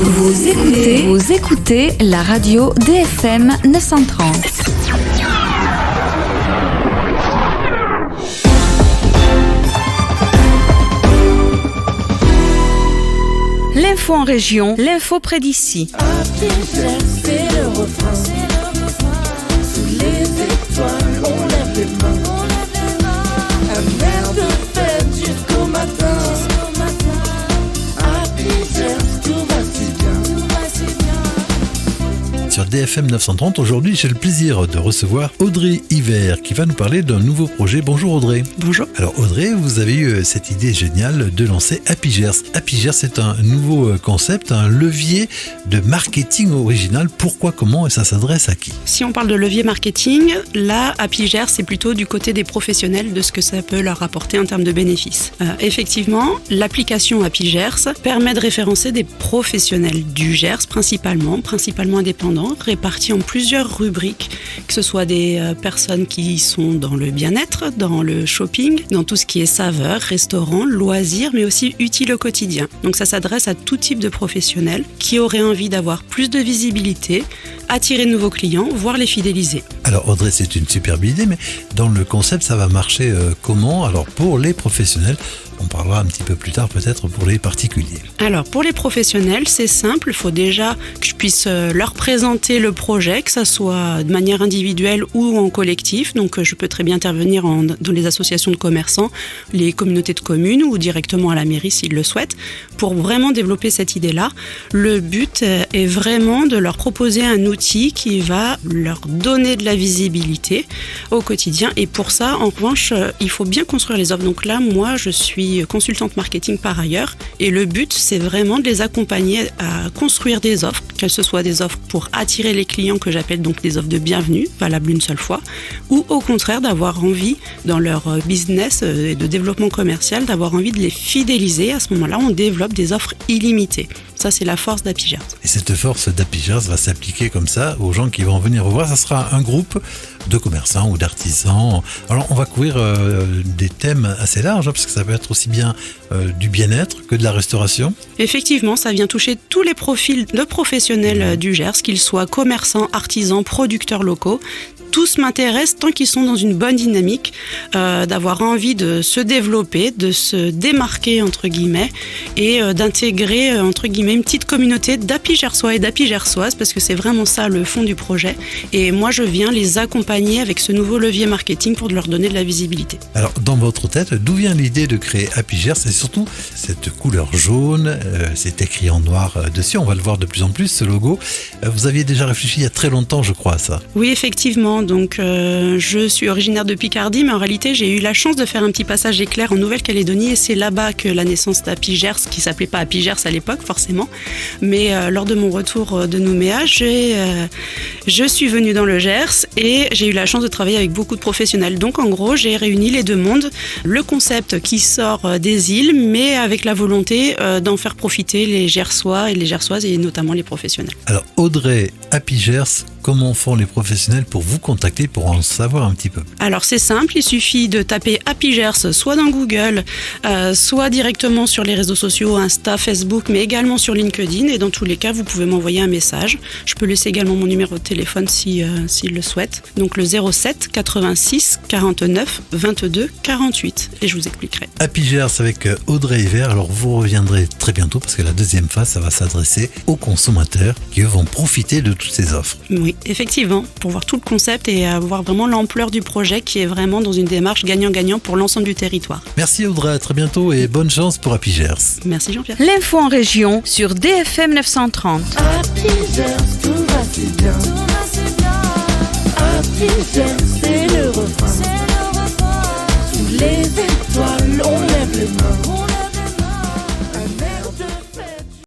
Vous écoutez la radio DFM 930. L'info en région, l'info près d'ici. C'est le refrain. Sous les étoiles, on lève les mains. Un air de fête jusqu'au matin. Tout va si bien. Sur DFM 930, aujourd'hui, j'ai le plaisir de recevoir Audrey Hiver qui va nous parler d'un nouveau projet. Bonjour Audrey. Bonjour. Alors Audrey, vous avez eu cette idée géniale de lancer Happygers. Happygers, c'est un nouveau concept, un levier de marketing original. Pourquoi, comment et ça s'adresse à qui? Si on parle de levier marketing, là, Happygers, c'est plutôt du côté des professionnels de ce que ça peut leur apporter en termes de bénéfices. Effectivement, l'application Happygers permet de référencer des professionnels du Gers principalement indépendants, répartis en plusieurs rubriques, que ce soit des personnes qui sont dans le bien-être, dans le shopping, dans tout ce qui est saveurs, restaurants, loisirs, mais aussi utile au quotidien. Donc ça s'adresse à tout type de professionnels qui auraient envie d'avoir plus de visibilité, attirer de nouveaux clients, voire les fidéliser. Alors Audrey, c'est une superbe idée, mais dans le concept, ça va marcher comment? Alors pour les professionnels, on parlera un petit peu plus tard peut-être pour les particuliers. Alors pour les professionnels, c'est simple, il faut déjà que je puisse leur présenter le projet, que ça soit de manière individuelle ou en collectif. Donc je peux très bien intervenir dans les associations de commerçants, les communautés de communes ou directement à la mairie s'ils le souhaitent, pour vraiment développer cette idée-là. Le but est vraiment de leur proposer un outil qui va leur donner de la visibilité au quotidien. Et pour ça, en revanche, il faut bien construire les offres. Donc là, moi, je suis consultante marketing par ailleurs et le but c'est vraiment de les accompagner à construire des offres, qu'elles ce soit des offres pour attirer les clients que j'appelle donc des offres de bienvenue, valables une seule fois, ou au contraire d'avoir envie dans leur business et de développement commercial, d'avoir envie de les fidéliser. À ce moment-là, on développe des offres illimitées. Ça, c'est la force d'Happygers. Et cette force d'Happygers va s'appliquer comme ça aux gens qui vont venir vous voir. Ça sera un groupe de commerçants ou d'artisans. Alors, on va couvrir des thèmes assez larges, parce que ça peut être aussi bien du bien-être que de la restauration. Effectivement, ça vient toucher tous les profils de professionnels du Gers, qu'ils soient commerçants, artisans, producteurs locaux. Tous m'intéressent tant qu'ils sont dans une bonne dynamique, d'avoir envie de se développer, de se démarquer entre guillemets et d'intégrer entre guillemets une petite communauté d'Happygersois et d'Happygersoises, parce que c'est vraiment ça le fond du projet. Et moi je viens les accompagner avec ce nouveau levier marketing pour leur donner de la visibilité. Alors dans votre tête, d'où vient l'idée de créer Happygers et surtout cette couleur jaune, c'est écrit en noir dessus, on va le voir de plus en plus ce logo. Vous aviez déjà réfléchi il y a très longtemps je crois à ça. Oui effectivement. Donc je suis originaire de Picardie, mais en réalité j'ai eu la chance de faire un petit passage éclair en Nouvelle-Calédonie et c'est là-bas que la naissance d'Happygers, qui s'appelait pas Happygers à l'époque forcément, mais lors de mon retour de Nouméa, je suis venue dans le Gers et j'ai eu la chance de travailler avec beaucoup de professionnels. Donc en gros j'ai réuni les deux mondes, le concept qui sort des îles, mais avec la volonté d'en faire profiter les Gersois et les Gersoises et notamment les professionnels. Alors Audrey, Happygers, comment font les professionnels pour vous contacter pour en savoir un petit peu? Alors c'est simple, il suffit de taper Happygers soit dans Google, soit directement sur les réseaux sociaux, Insta, Facebook, mais également sur LinkedIn. Et dans tous les cas, vous pouvez m'envoyer un message. Je peux laisser également mon numéro de téléphone s'il le souhaite. Donc le 07 86 49 22 48. Et je vous expliquerai. Happygers avec Audrey Hiver. Alors vous reviendrez très bientôt parce que la deuxième phase, ça va s'adresser aux consommateurs qui eux vont profiter de toutes ces offres. Oui, effectivement, pour voir tout le concept et voir vraiment l'ampleur du projet qui est vraiment dans une démarche gagnant-gagnant pour l'ensemble du territoire. Merci Audrey, à très bientôt et bonne chance pour Happygers. Merci Jean-Pierre. L'info en région sur DFM 930. Happygers, tout va si bien. Happygers.